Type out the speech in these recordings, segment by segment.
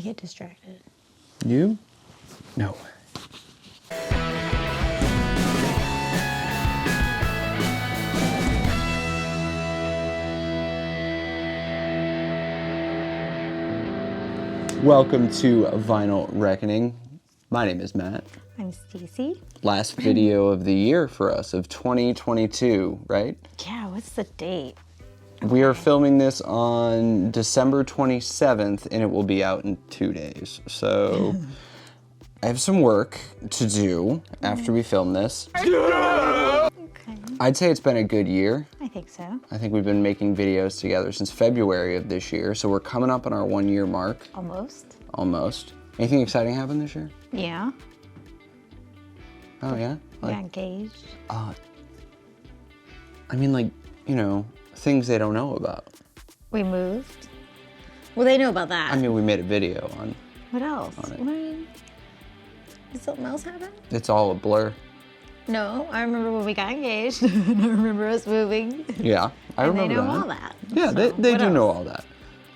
get distracted. You? No. Welcome to Vinyl Reckoning. My name is Matt. I'm Stacy. Last video of the year for us, of 2022, right? Yeah, what's the date? We are filming this on December 27th, and it will be out in 2 days. So I have some work to do after we film this. Okay. I'd say it's been a good year. I think so. I think we've been making videos together since February of this year, so we're coming up on our 1 year mark. Almost. Almost. Anything exciting happened this year? Yeah. Oh yeah? We got engaged. I mean, like, you know, things they don't know about. We moved. Well, they know about that. I mean, we made a video on, what else? on it. What I mean, did something else happen? It's all a blur. No, I remember when we got engaged. And I remember us moving. Yeah, I And remember they know that. all that. Yeah, So, they what do know else?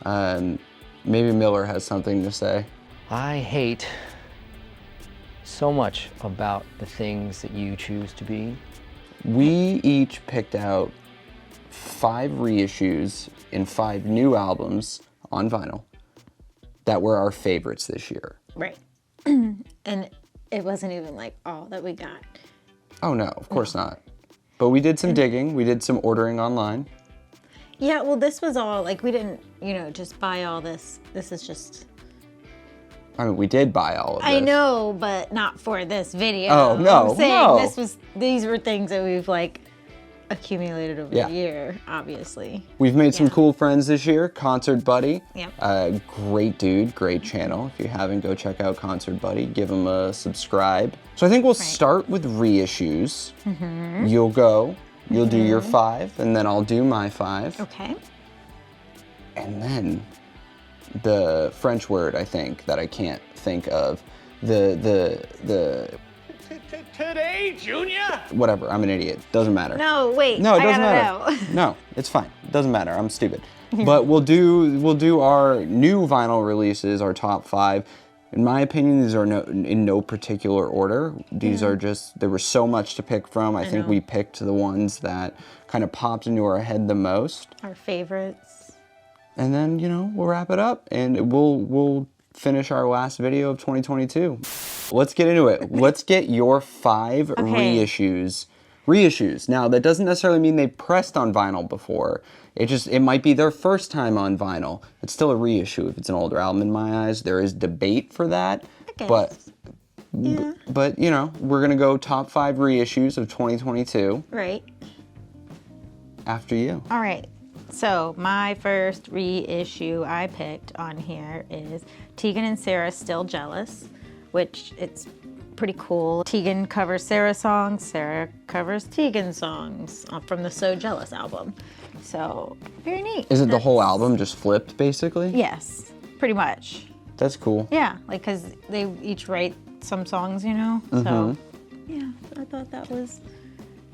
all that. Maybe Miller has something to say. I hate so much about the things that you choose to be. We each picked out 5 reissues in 5 new albums on vinyl that were our favorites this year. Right. And it wasn't even like all that we got. Oh no, of course not. But we did some digging, we did some ordering online. Yeah, well, this was all, like, we didn't, you know, just buy all this. This is just... I mean, we did buy all of this. I know, but not for this video. Oh, no, I'm saying no. these were things that we've, like, accumulated over Yeah. the year, obviously. We've made some Yeah. cool friends this year. Concert Buddy, Yep. great dude, great channel. If you haven't, go check out Concert Buddy. Give him a subscribe. So I think we'll start with reissues. Mm-hmm. You'll go, you'll do your 5, and then I'll do my 5. Okay. And then the French word, I think, that I can't think of, the Today, Junior? whatever, I'm an idiot. Doesn't matter. No, wait. No, it I doesn't gotta matter. know. No, it's fine. It doesn't matter. I'm stupid. But we'll do our new vinyl releases, our top 5. In my opinion, these are in no particular order. These are just, there was so much to pick from. I think know. we picked the ones that kind of popped into our head the most. Our favorites. And then, you know, we'll wrap it up and we'll finish our last video of 2022. Let's get into it. Let's get your 5 reissues. Reissues. Now, that doesn't necessarily mean they pressed on vinyl before. It might be their first time on vinyl. It's still a reissue if it's an older album in my eyes. There is debate for that. I But guess. Yeah. but you know, we're gonna go top 5 reissues of 2022 Right. after you. All right. So my first reissue I picked on here is Tegan and Sara Still Jealous, which it's pretty cool. Tegan covers Sara songs, Sara covers Tegan songs from the So Jealous album. So very neat. Is it the whole That's- album just flipped basically? Yes, pretty much. That's cool. Yeah, like because they each write some songs, you know. So yeah, I thought that was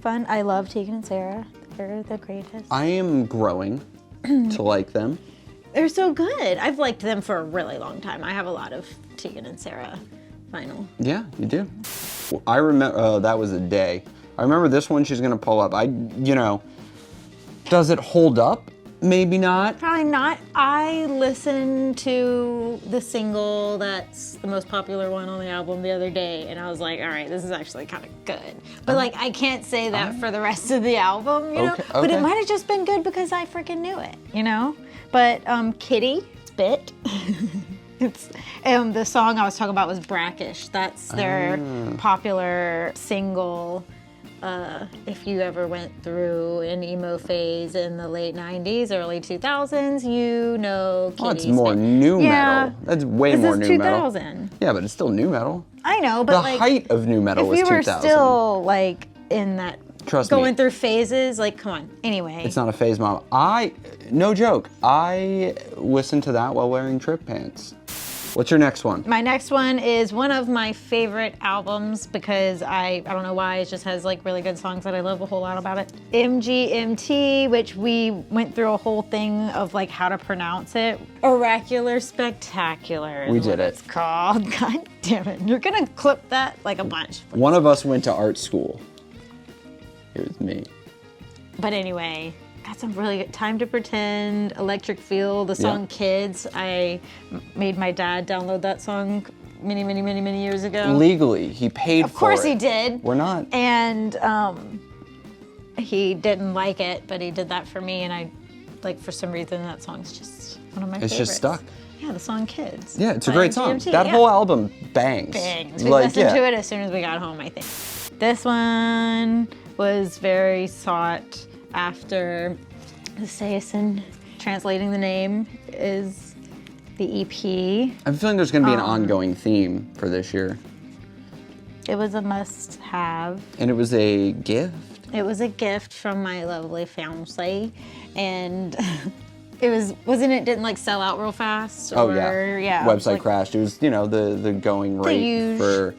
fun. I love Tegan and Sara. They're the greatest. I am growing to like them. They're so good. I've liked them for a really long time. I have a lot of Tegan and Sara vinyl. Yeah, you do. I remember, that was a day. I remember this one she's gonna pull up. You know, does it hold up? Maybe not. Probably not. I listened to the single that's the most popular one on the album the other day, and I was like, all right, this is actually kind of good. But like, I can't say that for the rest of the album, you know? Okay, But it okay. might have just been good because I freaking knew it, you know? But Kitty, Spit. It's the song I was talking about was Brackish. That's their popular single. If you ever went through an emo phase in the late 90s, early 2000s, you know Kitty. Oh, it's more Spit. new Yeah. metal. That's way This more is new metal. 2000. Yeah, but it's still new metal. I know, but The like, height of new metal if was you were 2000. still like in that Trust going me. through phases, like come on. Anyway, It's not a phase, Mom. No joke, I listened to that while wearing trip pants. What's your next one? My next one is one of my favorite albums because I don't know why, it just has like really good songs that I love a whole lot about it. MGMT, which we went through a whole thing of like how to pronounce it. Oracular Spectacular is We did what it. it's called. God damn it. You're gonna clip that like a bunch. One of us went to art school. It was me. But anyway, got some really good Time to Pretend, Electric Feel, the song Yeah. Kids. I made my dad download that song many years ago. Legally, he paid for it. Of course he did. We're not. And he didn't like it, but he did that for me, and I, like, for some reason, that song's just one of my favorites. It's just stuck. Yeah, the song Kids. Yeah, it's a by great song. MGMT, That yeah. whole album bangs. Bangs. We listened to it as soon as we got home, I think. This one was very sought after. Sayasin, translating the name, is the EP. I'm feeling there's going to be an ongoing theme for this year. It was a must-have. And it was a gift. It was a gift from my lovely fiancé, and it didn't like sell out real fast? Oh, or, yeah. it was Website like- crashed. It was, the going rate usual.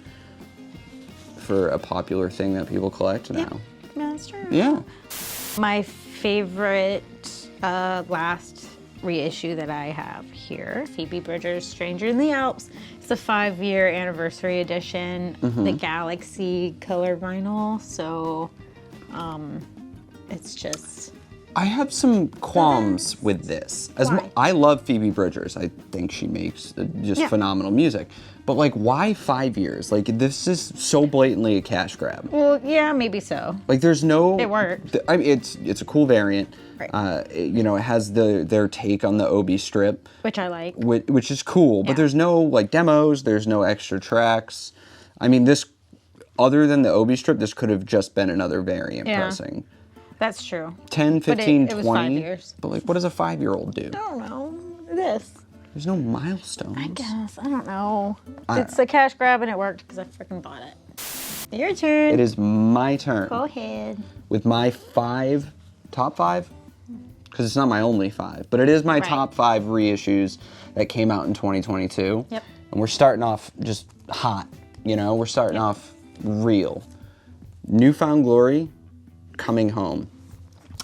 for a popular thing that people collect now. Yeah, that's true. Yeah. My favorite last reissue that I have here, Phoebe Bridgers' Stranger in the Alps. It's the 5-year anniversary edition, the Galaxy color vinyl. So it's just... I have some qualms with this. Why? I love Phoebe Bridgers. I think she makes just Yeah. phenomenal music. But like, why 5 years? Like, this is so blatantly a cash grab. Well, yeah, maybe so. Like, there's no. It worked. I mean, it's a cool variant. Right. It has their take on the Obi strip, Which I like. which is cool. But Yeah. there's no like demos. There's no extra tracks. I mean, this, other than the Obi strip, this could have just been another variant Yeah. pressing. That's true. 10, But 15, it was 20. 5 years. But like, what does a 5-year-old do? I don't know. This. There's no milestones. I guess. I don't know. It's a cash grab and it worked because I freaking bought it. Your turn. It is my turn Go ahead. with my top five, because it's not my only 5, but it is my Right. top 5 reissues that came out in 2022. Yep. And we're starting off just hot, we're starting off real. Newfound Glory, Coming Home.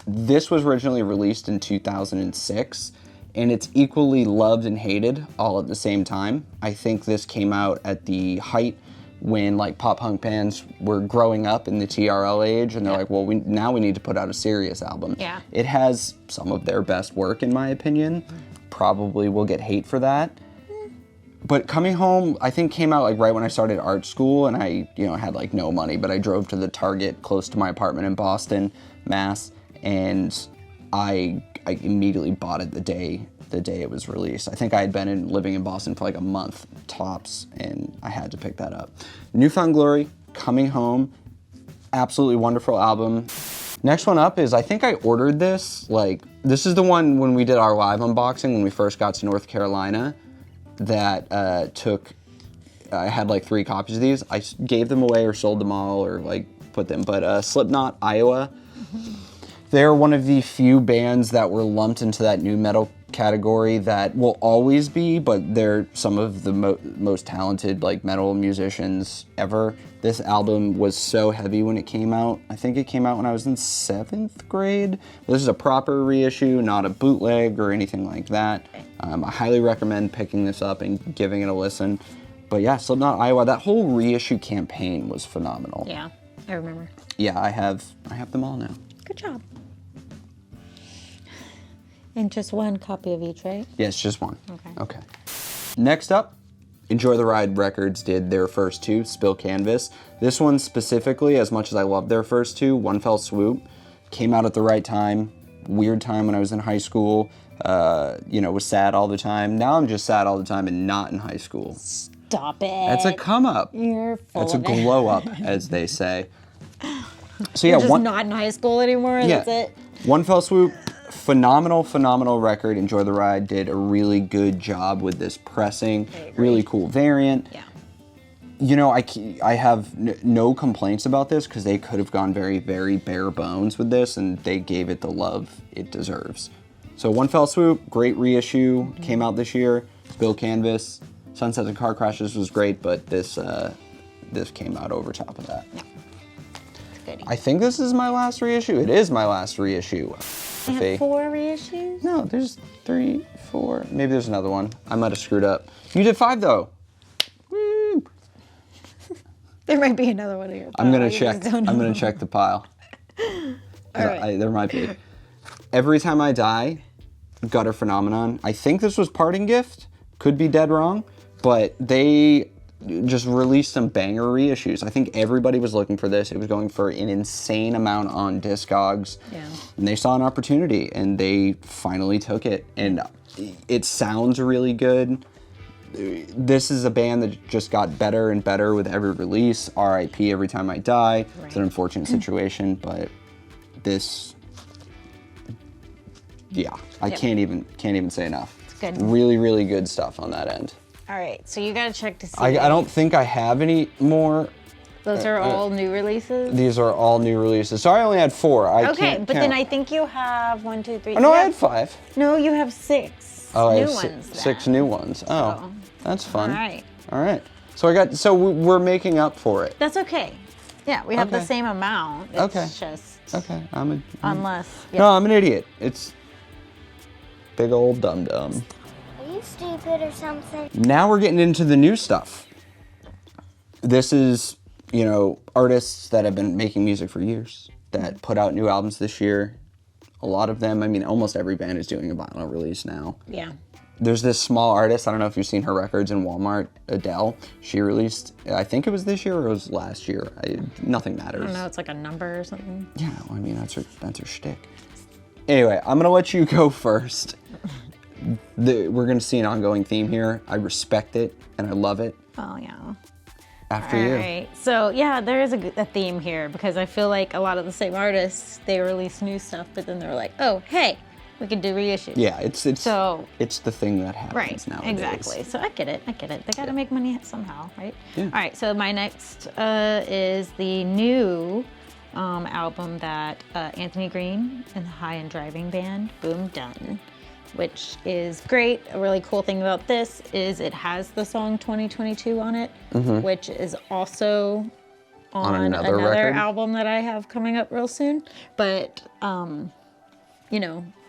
This was originally released in 2006, and it's equally loved and hated all at the same time. I think this came out at the height when like pop punk bands were growing up in the TRL age, and they're like, well, now we need to put out a serious album. Yeah. It has some of their best work, in my opinion. Probably will get hate for that. But Coming Home, I think, came out like right when I started art school, and I, had like no money, but I drove to the Target close to my apartment in Boston, Mass, and I immediately bought it the day it was released. I think I had been living in Boston for like a month tops, and I had to pick that up. Newfound Glory, Coming Home, absolutely wonderful album. Next one up is, I think I ordered this, this is the one when we did our live unboxing when we first got to North Carolina. That I had like 3 copies of these. I gave them away or sold them all or like put them, but Slipknot, Iowa. They're one of the few bands that were lumped into that new metal category that will always be, but they're some of the most talented like metal musicians ever. This album was so heavy when it came out. I think it came out when I was in 7th grade. This is a proper reissue, not a bootleg or anything like that. I highly recommend picking this up and giving it a listen. But yeah, Slipknot, Iowa, that whole reissue campaign was phenomenal. Yeah, I remember. Yeah, I have them all now. Good job. And just one copy of each, right? Yes, just one. Okay. Next up, Enjoy the Ride Records did their first 2, Spill Canvas. This one specifically, as much as I love their first 2, One Fell Swoop, came out at the right time. Weird time when I was in high school. Was sad all the time. Now I'm just sad all the time and not in high school. Stop it. That's a come up. You're full That's a of it. glow up, as they say. So yeah, You're just not in high school anymore. Yeah. That's it. One Fell Swoop, phenomenal record. Enjoy the Ride did a really good job with this pressing. Really cool variant. Yeah. I have no complaints about this because they could have gone very, very bare bones with this, and they gave it the love it deserves. So One Fell Swoop, great reissue, came out this year. Spill Canvas, Sunsets and Car Crashes was great, but this came out over top of that. Yeah. Goodie. I think this is my last reissue. It is my last reissue. I have 4 reissues? No, there's 3, 4. Maybe there's another one. I might have screwed up. You did 5 though. Woo! There might be another one here. I'm gonna check. I'm gonna check the pile. All right. There might be. Every Time I Die, Gutter Phenomenon. I think this was Parting Gift. Could be dead wrong, but they just released some banger reissues. I think everybody was looking for this. It was going for an insane amount on Discogs. Yeah. And they saw an opportunity and they finally took it. And it sounds really good. This is a band that just got better and better with every release. R.I.P. Every Time I Die. Right. It's an unfortunate situation, but this, yeah, I Yep. can't even say enough. It's good. Really, really good stuff on that end. All right, so you gotta check to see. I don't think I have any more. Those are all new releases? These are all new releases. So I only had 4. I Okay, can't but then count. I think you have 1, 2, 3. Oh, no, you I have- had 5. No, you have 6 Oh, I new have ones. 6 then. new ones. Oh, So, that's fun. All right. All right. So we're making up for it. That's okay. Yeah, we have the Okay. same amount. It's Okay. just Okay. unless. Yeah. No, I'm an idiot. It's big old dum-dum. Are you stupid or something? Now we're getting into the new stuff. This is, artists that have been making music for years that put out new albums this year. A lot of them, almost every band is doing a vinyl release now. Yeah. There's this small artist, I don't know if you've seen her records in Walmart, Adele. She released, I think it was this year or it was last year. Nothing matters. I don't know, it's like a number or something. Yeah, well, that's her shtick. Anyway, I'm gonna let you go first. We're gonna see an ongoing theme here. I respect it and I love it. Oh, yeah. After All you. right. So, yeah, there is a theme here because I feel like a lot of the same artists, they release new stuff, but then they're like, oh, hey, we could do reissues. Yeah, it's So- it's the thing that happens Right, nowadays. exactly. So I get it. They got to make money somehow, right? Yeah. All right, so my next is the new album that Anthony Green and the High End Driving Band, Boom Done, which is great. A really cool thing about this is it has the song 2022 on it, which is also on another another record? album that I have coming up real soon. But,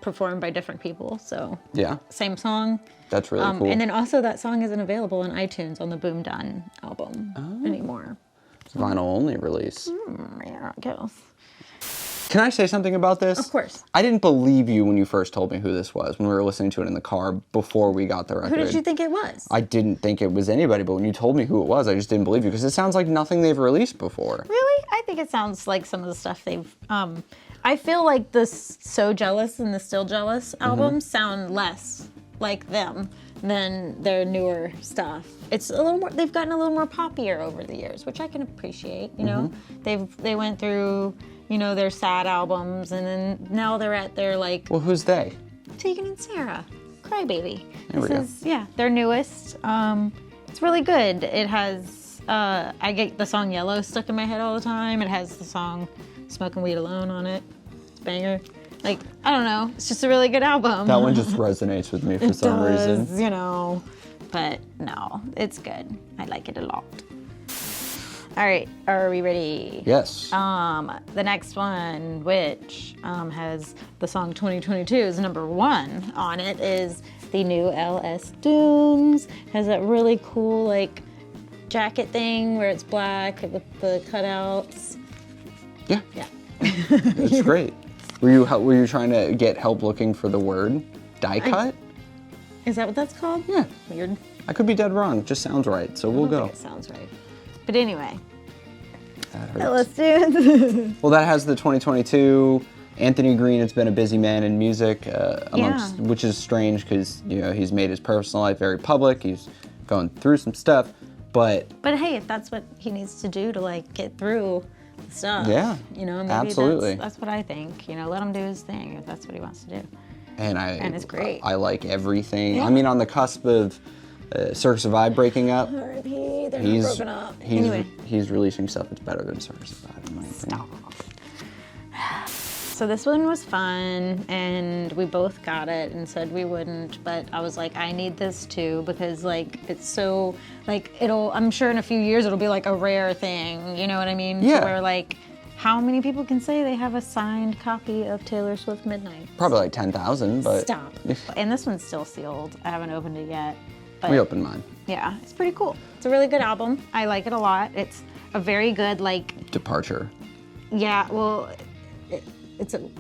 performed by different people, so Yeah, same song. that's really cool. And then also that song isn't available on iTunes on the Boom Done album anymore. It's a vinyl only release. Yeah, I guess. Can I say something about this? Of course. I didn't believe you when you first told me who this was, when we were listening to it in the car before we got the record. Who did you think it was? I didn't think it was anybody, but when you told me who it was, I just didn't believe you because it sounds like nothing they've released before. Really? I think it sounds like some of the stuff they've. I feel like the So Jealous and the Still Jealous albums sound less like them than their newer stuff. It's a little more. They've gotten a little more poppier over the years, which I can appreciate. They went through their sad albums, and then now they're at their like Well, who's they? Tegan and Sarah, Crybaby. There we This go. is their newest. It's really good. It has I get the song Yellow stuck in my head all the time. It has the song Smoking Weed Alone on it. It's a banger. Like, I don't know. It's just a really good album. That one just resonates with me for some reason. But no, it's good. I like it a lot. All right, are we ready? Yes. The next one, which has the song 2022 is #1 on it, is the new LS Dooms. Has that really cool like jacket thing where it's black with the cutouts. Yeah, Yeah. it's great. Were you trying to get help looking for the word die cut? Is that what that's called? Yeah. Weird. I could be dead wrong. It just sounds right, so we'll I don't go. think it sounds right. But anyway, That hurts. LS Dooms. Well, that has the 2022. Anthony Green has been a busy man in music, which is strange because he's made his personal life very public. He's going through some stuff, but But hey, if that's what he needs to do to like get through the stuff, Yeah, maybe absolutely. that's what I think. Let him do his thing if that's what he wants to do. and it's great. I like everything. Yeah. I mean, on the cusp of Circus of Vibe breaking up, R.I.P. They're he's not broken up. he's Anyway, he's releasing stuff that's better than Circus of Vibe in my opinion. stop. So this one was fun, and we both got it and said we wouldn't, but I was like, I need this too, because like, it's so, like, I'm sure in a few years it'll be like a rare thing, you know what I mean? Yeah. To where like, how many people can say they have a signed copy of Taylor Swift Midnight? Probably like 10,000, but Stop. And this one's still sealed. I haven't opened it yet. But we opened mine. yeah, it's pretty cool. It's a really good album. I like it a lot. It's a very good, like, Departure. yeah, well,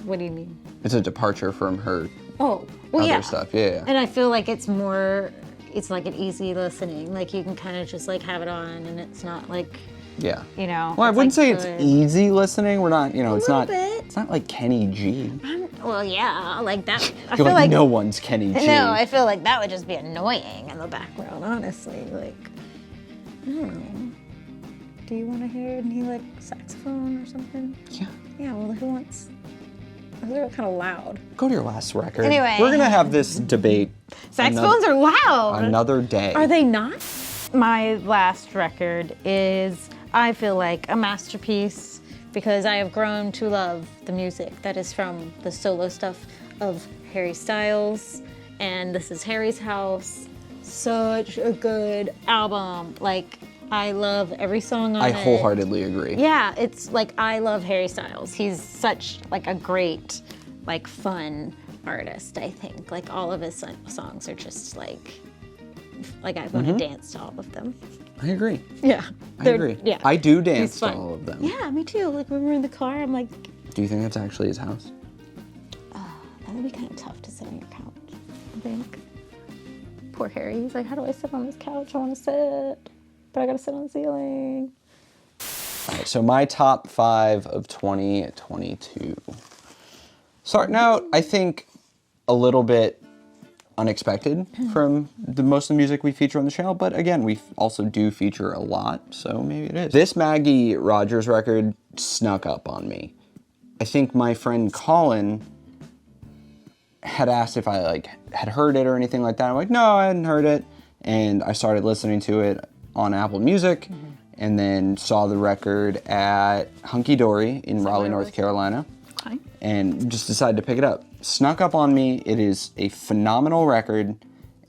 what do you mean? It's a departure from her Oh, well, other yeah. stuff. Yeah. And I feel like it's like an easy listening. Like you can kind of just like have it on and it's not like, Yeah. you know. Well, I it's, wouldn't say like, it's good. easy listening. We're not, it's little not. bit. It's not like Kenny G. Well, yeah, like that. I You're feel like no one's Kenny G. no, I feel like that would just be annoying in the background, honestly. Like, I don't know. Do you want to hear any like saxophone or something? Yeah. Yeah, well, who wants? They're kind of loud. Go to your last record. Anyway. We're gonna have this debate. Saxophones are loud. Another day. Are they not? My last record is, I feel like, a masterpiece because I have grown to love the music that is from the solo stuff of Harry Styles, and this is Harry's House. Such a good album. Like, I love every song on I it. wholeheartedly agree. Yeah, it's like, I love Harry Styles. He's such like a great, like, fun artist, I think. Like, all of his songs are just like I want to dance to all of them. I agree. Yeah. I agree. Yeah. I do dance He's to fun. all of them. Yeah, me too. Like, when we're in the car, I'm like, Do you think that's actually his house? that would be kind of tough to sit on your couch, I think. Poor Harry. He's like, how do I sit on this couch? I want to sit, but I got to sit on the ceiling. All right, so my top 5 of 2022. Starting out, I think a little bit unexpected from most of the music we feature on the channel, but again, we also do feature a lot, so maybe it is. This Maggie Rogers record snuck up on me. I think my friend Colin had asked if I had heard it or anything like that. I'm like, no, I hadn't heard it. And I started listening to it on Apple Music and then saw the record at Hunky Dory in Raleigh, North Carolina. Okay. And just decided to pick it up. Snuck up on me. It is a phenomenal record,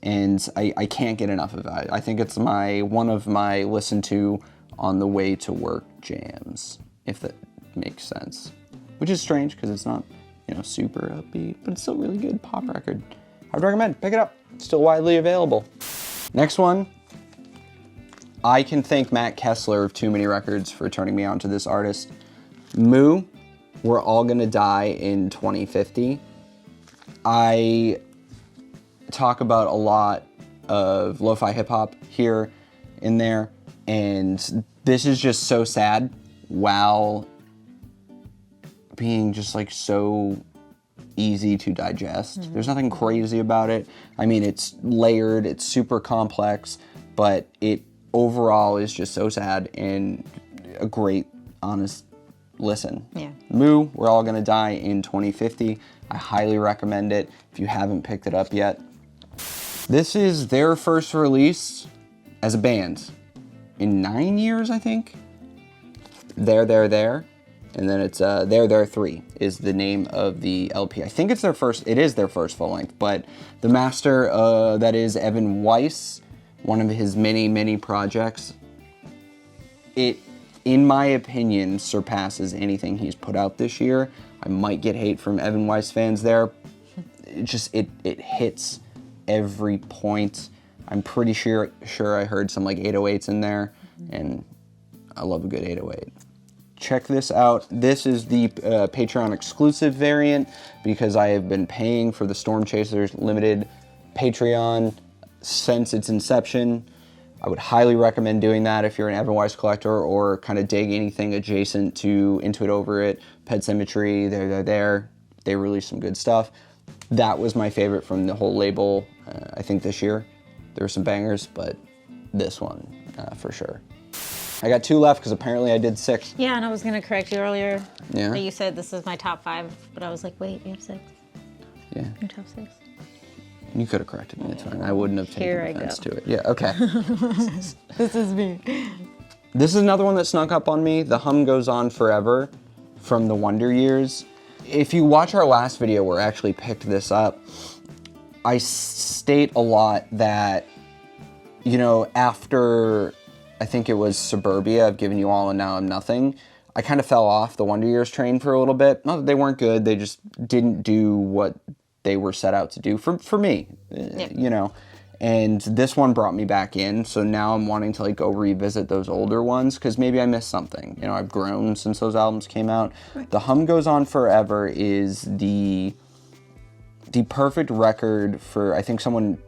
and I can't get enough of it. I think it's one of my listen to on the way to work jams, if that makes sense. Which is strange because it's not, super upbeat, but it's still a really good pop record. I would recommend, pick it up. It's still widely available. Next one. I can thank Matt Kessler of Too Many Records for turning me on to this artist. Moo, We're All Gonna Die in 2050. I talk about a lot of lo-fi hip-hop here and there, and this is just so sad while being just so easy to digest. There's nothing crazy about it. I mean, it's layered, it's super complex, but it overall is just so sad and a great, honest listen. Yeah. Moo, We're All Gonna Die in 2050. I highly recommend it if you haven't picked it up yet. This is their first release as a band in 9 years, I think. There. And then it's There 3 is the name of the LP. I think it is their first full length, but the master, that is Evan Weiss, one of his many projects. It, in my opinion, surpasses anything he's put out this year. I might get hate from Evan Weiss fans there. It hits every point. I'm pretty sure I heard some 808s in there, and I love a good 808. Check this out. This is the Patreon exclusive variant because I have been paying for the Storm Chasers Limited Patreon since its inception. I would highly recommend doing that if you're an Evan Weiss collector or kind of dig anything adjacent to Into It Over It, Pet Sematary, there. They release some good stuff. That was my favorite from the whole label, I think this year. There were some bangers, but this one, for sure. I got 2 left because apparently I did 6. Yeah, and I was gonna correct you earlier. Yeah? That you said this is my top 5, but I was like, wait, you have 6. Yeah. Your top 6. You could have corrected me, it's fine. I wouldn't have Here taken I offense go. to it. Yeah, okay. This is me. This is another one that snuck up on me. The Hum Goes On Forever from the Wonder Years. if you watch our last video where I actually picked this up, I state a lot that, you know, after I think it was Suburbia, I've given you all and now I'm nothing, I kind of fell off the Wonder Years train for a little bit. Not that they weren't good, they just didn't do what they were set out to do for me, you know. And this one brought me back in, so now I'm wanting to like go revisit those older ones because maybe I missed something. You know, I've grown since those albums came out. The Hum Goes On Forever is the perfect record for, I think, someone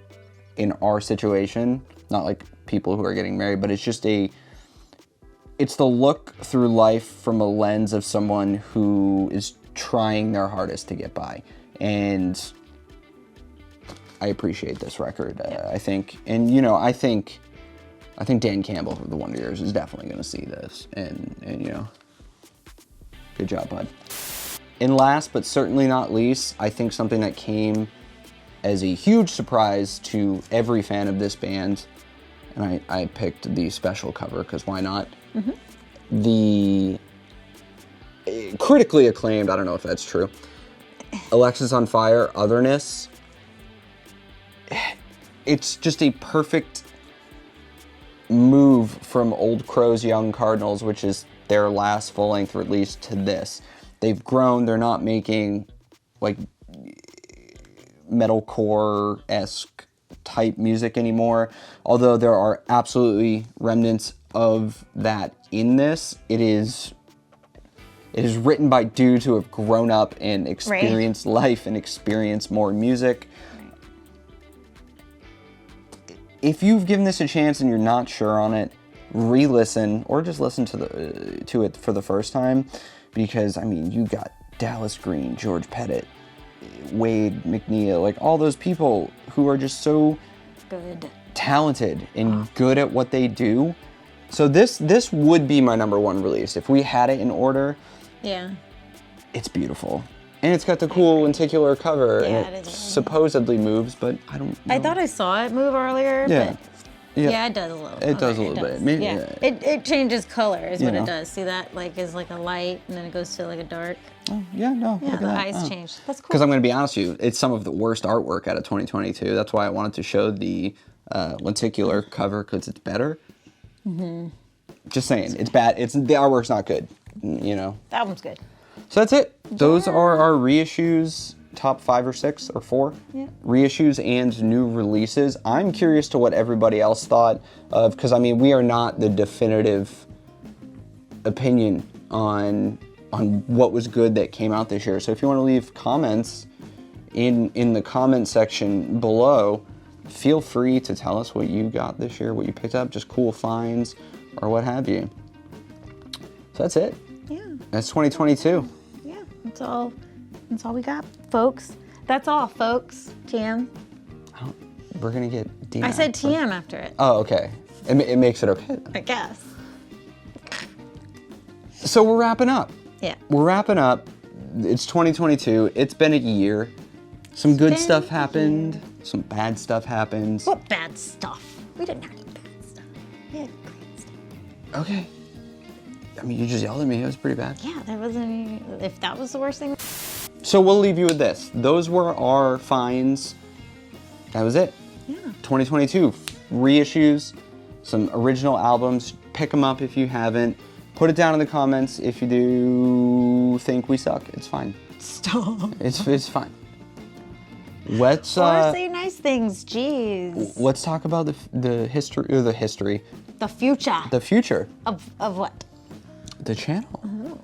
in our situation, not like people who are getting married, but it's just it's the look through life from a lens of someone who is trying their hardest to get by. And I appreciate this record, I think. And, you know, I think Dan Campbell of the Wonder Years is definitely going to see this. And, you know, good job, bud. And last but certainly not least, I think something that came as a huge surprise to every fan of this band, and I picked the special cover because why not? The critically acclaimed, I don't know if that's true, Alexisonfire, Otherness. It's just a perfect move from Old Crow's Young Cardinals, which is their last full-length release, to this. They've grown, they're not making like metalcore-esque type music anymore, although there are absolutely remnants of that in this. It is written by dudes who have grown up and experienced life and experienced more music. If you've given this a chance and you're not sure on it, re-listen or just listen to it for the first time, because I mean, you got Dallas Green, George Pettit, Wade McNeil, like all those people who are just so Good. talented and good at what they do. So this would be my number one release if we had it in order. Yeah. It's beautiful. And it's got the cool lenticular cover, Yeah, and it it is. supposedly moves, but I don't know. I thought I saw it move earlier, Yeah. but yeah, it does a little. It does a little bit. Maybe, yeah. yeah. It changes color is You what know. it does. See that? Like is like a light and then it goes to like a dark. Yeah, no. Yeah, look at the that. eyes change. That's cool. Because I'm going to be honest with you, it's some of the worst artwork out of 2022. That's why I wanted to show the lenticular cover, because it's better. Just saying, it's bad. The artwork's not good, you know. The album's good. So that's it. Those are our reissues, top 5 or 6 or 4 reissues and new releases. I'm curious to what everybody else thought of, because I mean, we are not the definitive opinion on what was good that came out this year. So if you want to leave comments in the comment section below, feel free to tell us what you got this year, what you picked up, just cool finds or what have you. So that's it. Yeah. That's 2022. Yeah. That's all we got, folks. That's all, folks. TM. We're gonna get D. I said TM after it. Oh, okay. It makes it okay. I guess. So we're wrapping up. Yeah. We're wrapping up. It's 2022. It's been a year. Some good been stuff a happened. Some bad stuff happened. What bad stuff? We didn't have any bad stuff. We had great stuff. Okay. I mean, you just yelled at me. It was pretty bad. Yeah, there wasn't any. If that was the worst thing. So we'll leave you with this. Those were our finds. That was it. Yeah. 2022 reissues, some original albums. Pick them up if you haven't. Put it down in the comments if you do think we suck. It's fine. Stop. It's fine. Let's Or say nice things. Jeez. let's talk about the history. The future. The future. Of what? The channel.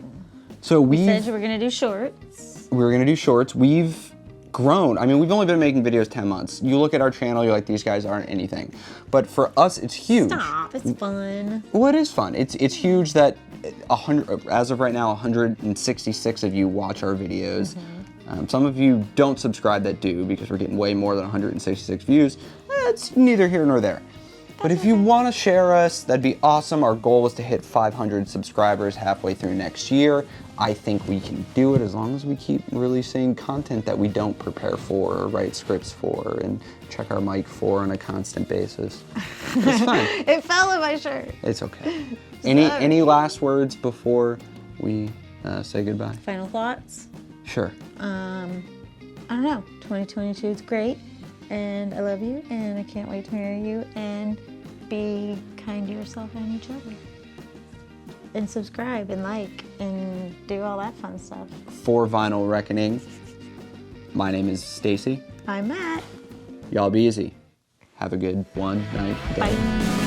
So Said you were gonna do shorts. we're gonna do shorts. We've grown. I mean, we've only been making videos 10 months. You look at our channel, you're like, these guys aren't anything. But for us, it's huge. Stop. It's fun. Well, it is fun. It's huge that 100, as of right now, 166 of you watch our videos. Some of you don't subscribe that do, because we're getting way more than 166 views. It's neither here nor there. But if you want to share us, that'd be awesome. Our goal is to hit 500 subscribers halfway through next year. I think we can do it as long as we keep releasing content that we don't prepare for or write scripts for and check our mic for on a constant basis. It's fine. It fell in my shirt. It's okay. Any last words before we say goodbye? Final thoughts? Sure. I don't know. 2022 is great, and I love you, and I can't wait to marry you, and be kind to yourself and each other. And subscribe and like and do all that fun stuff. For Vinyl Reckoning, my name is Stacy. I'm Matt. Y'all be easy. Have a good one night. Day. Bye.